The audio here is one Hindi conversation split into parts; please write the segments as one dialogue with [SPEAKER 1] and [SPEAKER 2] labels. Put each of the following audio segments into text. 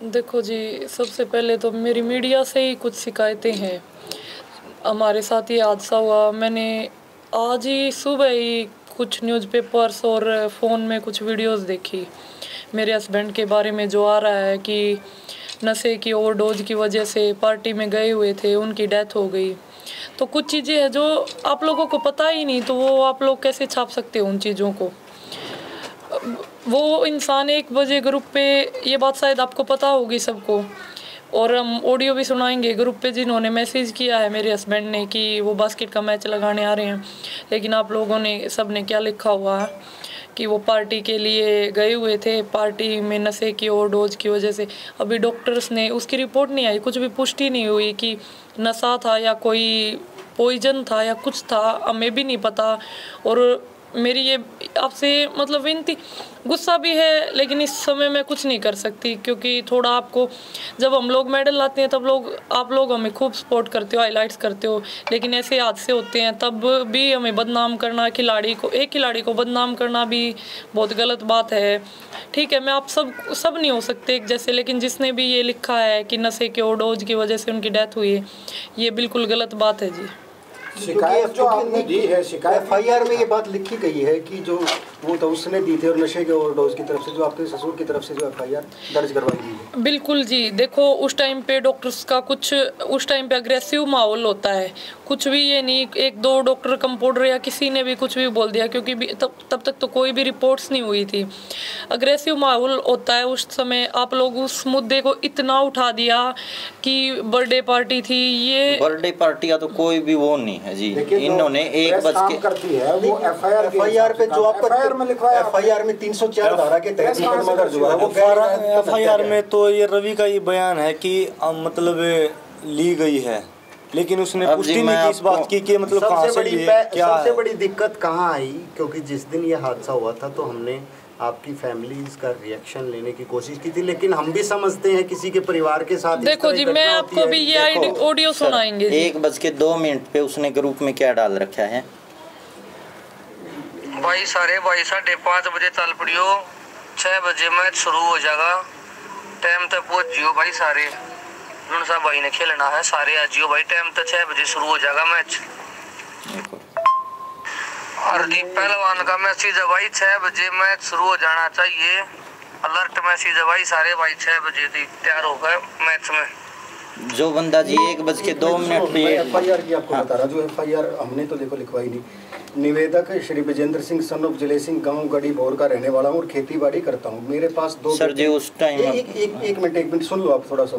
[SPEAKER 1] देखो जी, सबसे पहले तो मेरी मीडिया से ही कुछ शिकायतें हैं। हमारे साथ ये हादसा हुआ, मैंने आज ही सुबह ही कुछ न्यूज़पेपर्स और फ़ोन में कुछ वीडियोस देखी। मेरे हस्बैंड के बारे में जो आ रहा है कि नशे की ओवरडोज की वजह से पार्टी में गए हुए थे, उनकी डेथ हो गई। तो कुछ चीज़ें हैं जो आप लोगों को पता ही नहीं, तो वो आप लोग कैसे छाप सकते हो उन चीज़ों को। वो इंसान 1 बजे ग्रुप पे, ये बात शायद आपको पता होगी सबको, और हम ऑडियो भी सुनाएंगे ग्रुप पे, जिन्होंने मैसेज किया है मेरे हस्बैंड ने कि वो बास्केट का मैच लगाने आ रहे हैं, लेकिन आप लोगों ने सब ने क्या लिखा हुआ है कि वो पार्टी के लिए गए हुए थे, पार्टी में नशे की ओवरडोज की वजह से। अभी डॉक्टर्स ने, उसकी रिपोर्ट नहीं आई, कुछ भी पुष्टि नहीं हुई कि नशा था या कोई पॉइजन था या कुछ था, हमें भी नहीं पता। और मेरी ये आपसे मतलब विनती, गुस्सा भी है लेकिन इस समय मैं कुछ नहीं कर सकती, क्योंकि थोड़ा आपको, जब हम लोग मेडल लाते हैं तब आप लोग हमें खूब सपोर्ट करते हो, हाईलाइट्स करते हो, लेकिन ऐसे हादसे होते हैं तब भी हमें बदनाम करना, खिलाड़ी को, एक खिलाड़ी को बदनाम करना भी बहुत गलत बात है। ठीक है, मैं आप सब नहीं हो सकते एक जैसे, लेकिन जिसने भी ये लिखा है कि नशे के ओवरडोज की वजह से उनकी डेथ हुई है, ये बिल्कुल गलत बात है जी।
[SPEAKER 2] शिकायत जो आपने दी है, शिकायत
[SPEAKER 3] FIR में ये बात लिखी गई है कि जो वो तो उसने दी थी और नशे के ओवरडोज की तरफ से जो आपके ससुर की तरफ से जो FIR दर्ज करवाई गई है।
[SPEAKER 1] बिल्कुल जी, देखो उस टाइम पे डॉक्टर्स का कुछ, उस टाइम पे अग्रेसिव माहौल होता है, कुछ भी ये नहीं 1-2 डॉक्टर कंपाउंडर या किसी ने भी कुछ भी बोल दिया, क्योंकि तब तक तो कोई भी रिपोर्ट्स नहीं हुई थी। अग्रेसिव माहौल होता है उस समय। आप लोग उस मुद्दे को इतना उठा दिया कि बर्थडे पार्टी थी, ये
[SPEAKER 4] बर्थडे पार्टी का तो कोई भी वो नहीं है जी। इन्होंने 1 बज के
[SPEAKER 2] करती है वो
[SPEAKER 3] FIR पे जो आपका FIR में 304 धारा के तहत मुकदमा दर्ज हुआ है। वो
[SPEAKER 5] FIR में तो ये रवि का ये बयान है कि मतलब ली गई है, लेकिन उसने पुष्टि नहीं की इस बात की कि मतलब कहां से ली है, क्या है।
[SPEAKER 6] सबसे बड़ी दिक्कत कहाँ आई, क्योंकि जिस दिन ये हादसा हुआ था तो हमने आपकी फैमिलीज का रिएक्शन लेने की कोशिश की थी, लेकिन हम भी समझते हैं किसी के परिवार के साथ।
[SPEAKER 1] देखो जी, मैं आपको भी ये ऑडियो सुनाएंगे।
[SPEAKER 4] 1:02 पे उसने ग्रुप में क्या डाल रखा है,
[SPEAKER 7] भाई सारे भाई 5:30 बजे चल पड़ियो, 6 बजे मैच शुरू हो जाएगा, टाइम तक पहुंच जियो भाई सारे। सा भाई ने खेलना है, सारे आ जियो भाई, टाइम तक 6 बजे शुरू हो जाएगा मैच। हरदीप पहलवान का मैसेज है भाई, 6 बजे मैच शुरू हो जाना चाहिए, अलर्ट मैसेज है भाई, सारे भाई 6 बजे तैयार हो गए मैच में।
[SPEAKER 4] जो बंदा जी 1:02 पे
[SPEAKER 3] FIR की आपको बता रहा, जो FIR हमने तो देखो लिखवाई नहीं। निवेदक श्री विजेंद्र सिंह सन ऑफ जले सिंह, गाँव गढ़ी भोर का रहने वाला हूँ और खेती बाड़ी करता हूँ। मेरे पास 2
[SPEAKER 4] सर जी उस टाइम
[SPEAKER 3] एक मिनट सुन लो आप थोड़ा सा।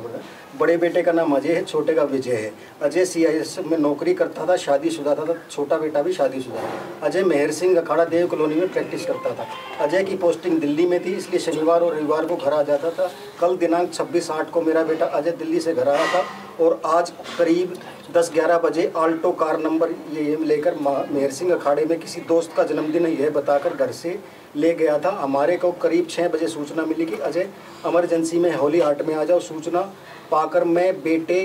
[SPEAKER 3] बड़े बेटे का नाम अजय है, छोटे का विजय है। अजय CIS में नौकरी करता था, शादीशुदा था, छोटा बेटा भी शादीशुदा है। अजय मेहर सिंह अखाड़ा देव कॉलोनी में प्रैक्टिस करता था। अजय की पोस्टिंग दिल्ली में थी, इसलिए शनिवार और रविवार को घर आ जाता था। कल दिनांक 26/8 को मेरा बेटा अजय दिल्ली से घर आया था और आज करीब 10-11 बजे आल्टो कार नंबर ये लेकर मेहर सिंह अखाड़े में किसी दोस्त का जन्मदिन है यह बताकर घर से ले गया था। हमारे को करीब 6 बजे सूचना मिली कि अजय इमरजेंसी में होली हार्ट में आ जाओ। सूचना पाकर मैं बेटे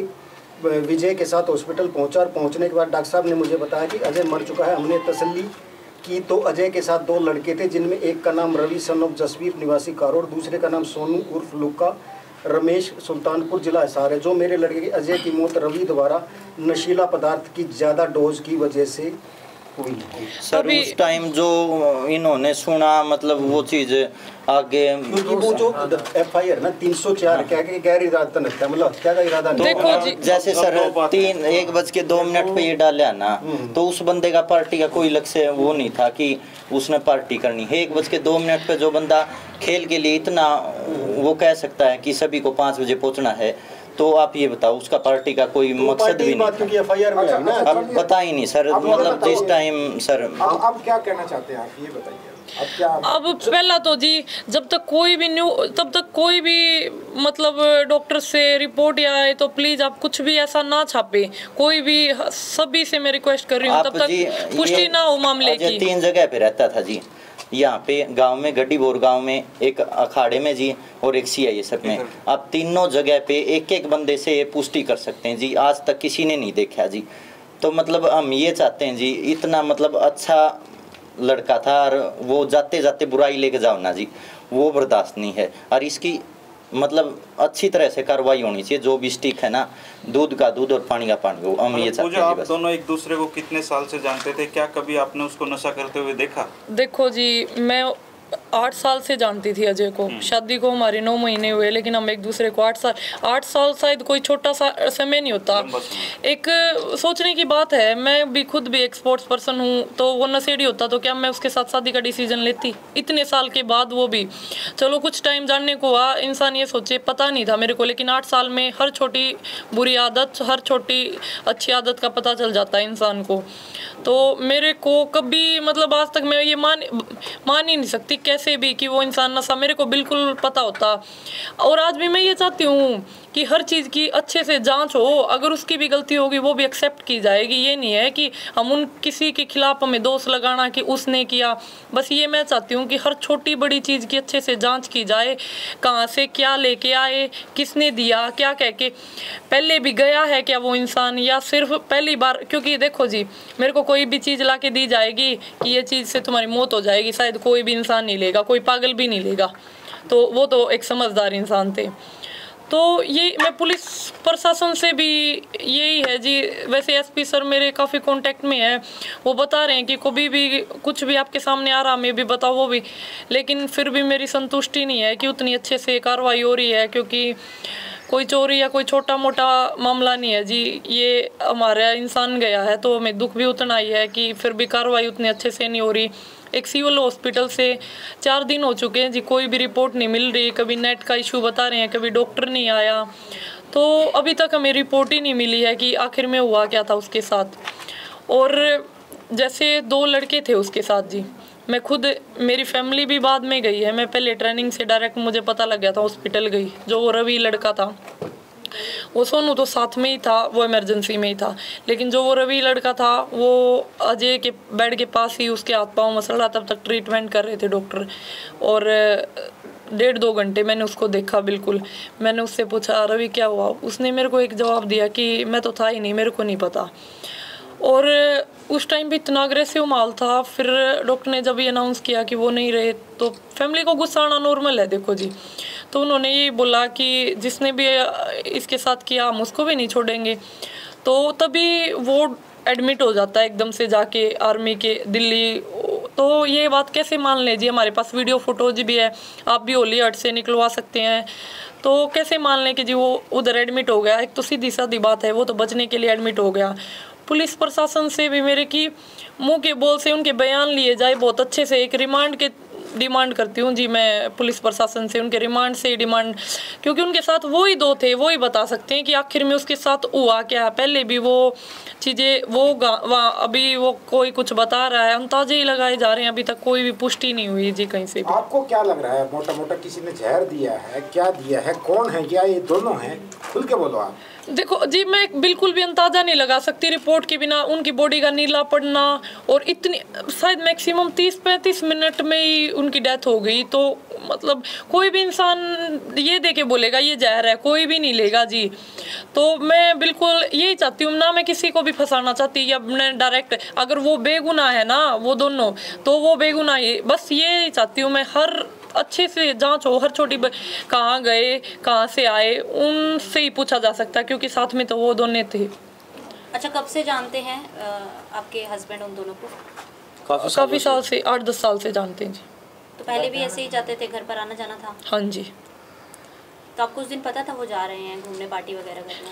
[SPEAKER 3] विजय के साथ हॉस्पिटल पहुंचा और पहुंचने के बाद डॉक्टर साहब ने मुझे बताया कि अजय मर चुका है। हमने तसल्ली की तो अजय के साथ 2 लड़के थे, जिनमें एक का नाम रवि सन ऑफ जसवीर निवासी कारोड़, दूसरे का नाम सोनू उर्फ लुक्का रमेश सुल्तानपुर जिला हिसार है। जो मेरे लड़के अजय की मौत रवि द्वारा नशीला पदार्थ की ज़्यादा डोज की वजह से हुई।
[SPEAKER 4] सर उस टाइम जो इन्होंने सुना, मतलब वो चीज़ आगे,
[SPEAKER 3] क्योंकि वो जो FIR ना 304 क्या कि गैर इरादतन हत्या, मतलब हत्या का इरादा नहीं।
[SPEAKER 1] देखो
[SPEAKER 4] जैसे सर 1:02 पे ये डाला ना, तो उस बंदे का पार्टी का कोई लक्ष्य वो नहीं था कि उसने पार्टी करनी है। 1:02 पे जो बंदा खेल के लिए इतना वो कह सकता है कि सभी को 5 बजे पहुंचना है, तो आप ये बताओ उसका पार्टी का कोई मकसद भी नहीं था।
[SPEAKER 3] FIR में है ना,
[SPEAKER 4] अब पता ही नहीं सर, मतलब जिस टाइम सर
[SPEAKER 2] अब क्या कहना चाहते हैं आप, ये बताइए।
[SPEAKER 1] अब पहला तो जी, जब तक कोई भी तब तक कोई भी मतलब डॉक्टर से रिपोर्ट या आए तो प्लीज आप कुछ भी ऐसा ना छापे, कोई भी, सभी से मैं रिक्वेस्ट कर रही हूँ, तब तक पुष्टि ना हो मामले की।
[SPEAKER 4] 3 जगह पे रहता था जी, यहाँ पे गांव में गड्डी बोर गांव में, एक अखाड़े में जी, और एक CIS में। आप तीनों जगह पे एक बंदे से ये पुष्टि कर सकते हैं जी, आज तक किसी ने नहीं देखा जी। तो मतलब हम ये चाहते हैं जी, इतना मतलब अच्छा लड़का था और वो जाते जाते बुराई लेके जाओ ना जी, वो बर्दाश्त नहीं है। और इसकी मतलब अच्छी तरह से कार्रवाई होनी चाहिए। जो भी स्टिक है ना, दूध का दूध और पानी का पानी हो, हम ये चाहते हैं।
[SPEAKER 8] आप दोनों एक दूसरे को कितने साल से जानते थे? क्या कभी आपने उसको नशा करते हुए देखा?
[SPEAKER 1] देखो जी, मैं 8 साल से जानती थी अजय को। शादी को हमारे 9 महीने हुए, लेकिन हम एक दूसरे को 8 साल शायद कोई छोटा सा समय नहीं होता। एक सोचने की बात है, मैं भी खुद भी एक स्पोर्ट्स पर्सन हूँ, तो वो नशेड़ी होता तो क्या मैं उसके साथ शादी का डिसीजन लेती इतने साल के बाद? वो भी चलो कुछ टाइम जानने को हुआ, इंसान ये सोचे, पता नहीं था मेरे को, लेकिन 8 साल में हर छोटी बुरी आदत, हर छोटी अच्छी आदत का पता चल जाता है इंसान को। तो मेरे को कभी मतलब आज तक मैं ये मान ही नहीं सकती कैसे भी कि वो इंसान नशा, मेरे को बिल्कुल पता होता। और आज भी मैं ये चाहती हूँ कि हर चीज़ की अच्छे से जांच हो, अगर उसकी भी गलती होगी वो भी एक्सेप्ट की जाएगी। ये नहीं है कि हम उन किसी के खिलाफ हमें दोष लगाना कि उसने किया। बस ये मैं चाहती हूँ कि हर छोटी बड़ी चीज़ की अच्छे से जांच की जाए, कहाँ से क्या लेके आए, किसने दिया, क्या कह के, पहले भी गया है क्या वो इंसान, या सिर्फ पहली बार। क्योंकि देखो जी, मेरे को कोई भी चीज़ ला के दी जाएगी कि ये चीज़ से तुम्हारी मौत हो जाएगी, शायद कोई भी इंसान नहीं लेगा, कोई पागल भी नहीं लेगा। तो वो तो एक समझदार इंसान थे। तो ये मैं पुलिस प्रशासन से भी यही है जी। वैसे एसपी सर मेरे काफ़ी कांटेक्ट में है, वो बता रहे हैं कि कभी भी कुछ भी आपके सामने आ रहा मैं भी बताओ वो भी, लेकिन फिर भी मेरी संतुष्टि नहीं है कि उतनी अच्छे से कार्रवाई हो रही है। क्योंकि कोई चोरी या कोई छोटा मोटा मामला नहीं है जी, ये हमारा इंसान गया है, तो हमें दुख भी उतना ही है कि फिर भी कार्रवाई उतने अच्छे से नहीं हो रही। एक सिविल हॉस्पिटल से 4 दिन हो चुके हैं जी, कोई भी रिपोर्ट नहीं मिल रही। कभी नेट का इशू बता रहे हैं, कभी डॉक्टर नहीं आया, तो अभी तक हमें रिपोर्ट ही नहीं मिली है कि आखिर में हुआ क्या था उसके साथ। और जैसे 2 लड़के थे उसके साथ जी, मैं खुद, मेरी फैमिली भी बाद में गई है, मैं पहले ट्रेनिंग से डायरेक्ट मुझे पता लग गया था, हॉस्पिटल गई। जो वो रवि लड़का था, वो सोनू तो साथ में ही था, वो इमरजेंसी में ही था, लेकिन जो वो रवि लड़का था वो अजय के बेड के पास ही उसके हाथ पाँव मसला, तब तक ट्रीटमेंट कर रहे थे डॉक्टर। और 1.5-2 घंटे मैंने उसको देखा। बिल्कुल मैंने उससे पूछा रवि क्या हुआ, उसने मेरे को एक जवाब दिया कि मैं तो था ही नहीं, मेरे को नहीं पता। और उस टाइम भी इतना अग्रेसिव माहौल था। फिर डॉक्टर ने जब ये अनाउंस किया कि वो नहीं रहे, तो फैमिली को गुस्सा आना नॉर्मल है देखो जी। तो उन्होंने ये बोला कि जिसने भी इसके साथ किया हम उसको भी नहीं छोड़ेंगे। तो तभी वो एडमिट हो जाता है एकदम से जाके आर्मी के दिल्ली। तो ये बात कैसे मान लें जी, हमारे पास वीडियो फोटोज भी है, आप भी होली हट से निकलवा सकते हैं। तो कैसे मान लें कि जी वो उधर एडमिट हो गया। एक तो सीधी सादी बात है, वो तो बचने के लिए एडमिट हो गया। पुलिस प्रशासन से भी मेरे की मुंह के बोल से उनके बयान लिए जाए बहुत अच्छे से। एक रिमांड के डिमांड करती हूँ जी मैं पुलिस प्रशासन से, उनके रिमांड से डिमांड, क्योंकि उनके साथ वो ही 2 थे, वो ही बता सकते हैं कि आखिर में उसके साथ हुआ क्या। पहले भी वो चीज़ें वो अभी वो कोई कुछ बता रहा है, अंदाजे ही लगाए जा रहे हैं, अभी तक कोई भी पुष्टि नहीं हुई जी कहीं से भी।
[SPEAKER 2] आपको क्या लग रहा है, मोटा मोटा किसी ने जहर दिया है, क्या दिया है, कौन है, क्या ये दोनों हैं? खुल के बोलो आप।
[SPEAKER 1] देखो जी, मैं बिल्कुल भी अंदाजा नहीं लगा सकती रिपोर्ट के बिना। उनकी बॉडी का नीला पड़ना और इतनी शायद मैक्सिमम 30-35 मिनट में ही उनकी डेथ हो गई। तो मतलब कोई भी इंसान ये देके बोलेगा ये जहर है, कोई भी नहीं लेगा जी। तो मैं बिल्कुल यही चाहती हूँ, ना मैं किसी को भी फंसाना चाहती या मैं डायरेक्ट, अगर वो बेगुनाह है ना वो दोनों, तो वो बेगुनाह ही, बस ये चाहती हूँ मैं हर अच्छे से जांच हो। हर छोटी कहाँ गए, कहाँ से आए, उनसे ही पूछा जा सकता है, क्योंकि साथ में तो वो दोनों थे।
[SPEAKER 9] अच्छा, कब से जानते हैं आपके हस्बैंड उन दोनों को?
[SPEAKER 1] काफ़ी साल से, 8-10 साल से जानते हैं जी।
[SPEAKER 9] तो पहले भी ऐसे ही जाते थे, घर पर आना जाना था?
[SPEAKER 1] हाँ जी।
[SPEAKER 9] तो आपको उस दिन पता था वो जा रहे हैं घूमने, पार्टी वगैरह करने?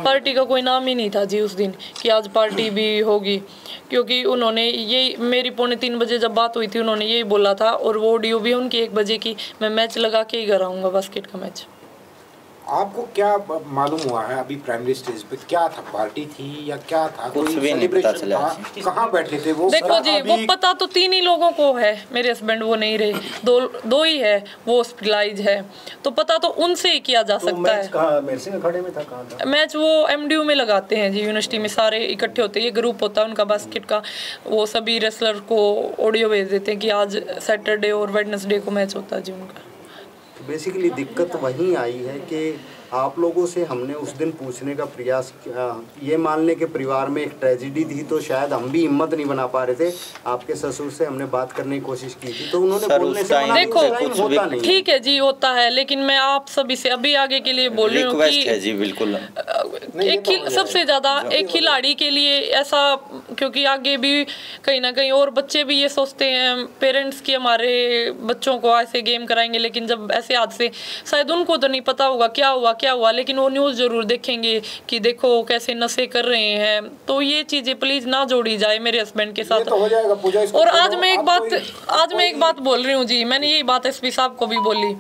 [SPEAKER 1] पार्टी का कोई नाम ही नहीं था जी उस दिन कि आज पार्टी भी होगी, क्योंकि उन्होंने यही, मेरी 2:45 बजे जब बात हुई थी उन्होंने यही बोला था। और वो ऑडियो भी उनकी 1 बजे की, मैं मैच लगा के ही घर आऊँगा, बास्केट का मैच।
[SPEAKER 2] आपको क्या मालूम हुआ है अभी प्राइमरी स्टेज पे, क्या था, पार्टी थी या क्या था,
[SPEAKER 4] कुछ
[SPEAKER 2] कोई
[SPEAKER 4] भी नहीं पता
[SPEAKER 2] सेलिब्रेशन
[SPEAKER 4] चला।
[SPEAKER 2] था, कहाँ बैठे थे वो?
[SPEAKER 1] देखो जी, वो पता तो 3 ही लोगों को है, मेरे हस्बैंड वो नहीं रहे, 2 ही है, वो हॉस्पिटलाइज है, तो पता तो उनसे ही किया जा सकता है। मैच वो MDU में लगाते हैं जी, यूनिवर्सिटी में सारे इकट्ठे होते हैं, ये ग्रुप होता है उनका बास्केट का। वो सभी रेसलर को ऑडियो भेज देते हैं कि आज सैटरडे और वेडनेसडे को मैच होता है जी उनका।
[SPEAKER 6] बेसिकली दिक्कत वहीं आई है कि आप लोगों से हमने उस दिन पूछने का प्रयास किया, ये मानने के परिवार में एक ट्रेजिडी थी तो शायद हम भी हिम्मत नहीं बना पा रहे थे। आपके ससुर से हमने बात करने की कोशिश की थी तो उन्होंने बोलने से मना
[SPEAKER 1] देखो
[SPEAKER 6] होता नहीं।
[SPEAKER 1] ठीक है जी, होता है, लेकिन मैं आप सभी से अभी आगे के लिए बोल रही हूँ कि
[SPEAKER 4] जी बिल्कुल
[SPEAKER 1] सबसे ज्यादा एक खिलाड़ी के लिए ऐसा, क्योंकि आगे भी कहीं ना कहीं और बच्चे भी ये सोचते हैं पेरेंट्स की हमारे बच्चों को ऐसे गेम कराएंगे, लेकिन जब ऐसे हादसे शायद उनको तो नहीं पता होगा क्या हुआ, लेकिन वो न्यूज़ जरूर देखेंगे कि देखो कैसे नशे कर रहे हैं। तो ये चीजें प्लीज ना जोड़ी जाए मेरे हस्बैंड के साथ।
[SPEAKER 2] तो हो जाएगा पूजा।
[SPEAKER 1] और आज मैं एक बात बोल रही हूँ जी, मैंने यही बात एसपी साहब को भी बोली,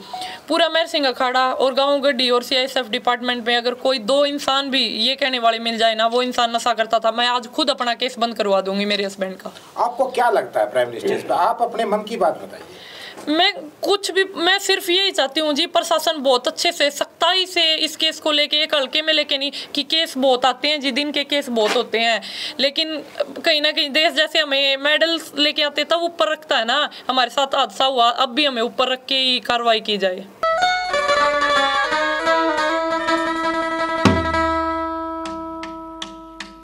[SPEAKER 1] पूरा मेहर सिंह अखाड़ा और गाँव गड्डी और CISF डिपार्टमेंट में अगर कोई 2 इंसान भी ये कहने वाले मिल जाए ना वो इंसान नशा करता था, मैं आज खुद अपना केस बंद करवा दूंगी मेरे हस्बैंड का।
[SPEAKER 2] आपको क्या लगता है प्राइम मिनिस्टर, आप अपने मन की बात बताइए।
[SPEAKER 1] मैं सिर्फ यही चाहती हूँ जी, प्रशासन बहुत अच्छे से सख्ताई से इस केस को लेके, एक हल्के में लेके नहीं कि केस बहुत आते हैं जी, दिन के केस बहुत होते हैं, लेकिन कहीं ना कहीं देश जैसे हमें मेडल्स लेके आते तब ऊपर रखता है ना, हमारे साथ हादसा हुआ अब भी हमें ऊपर रख के ही कार्रवाई की जाए।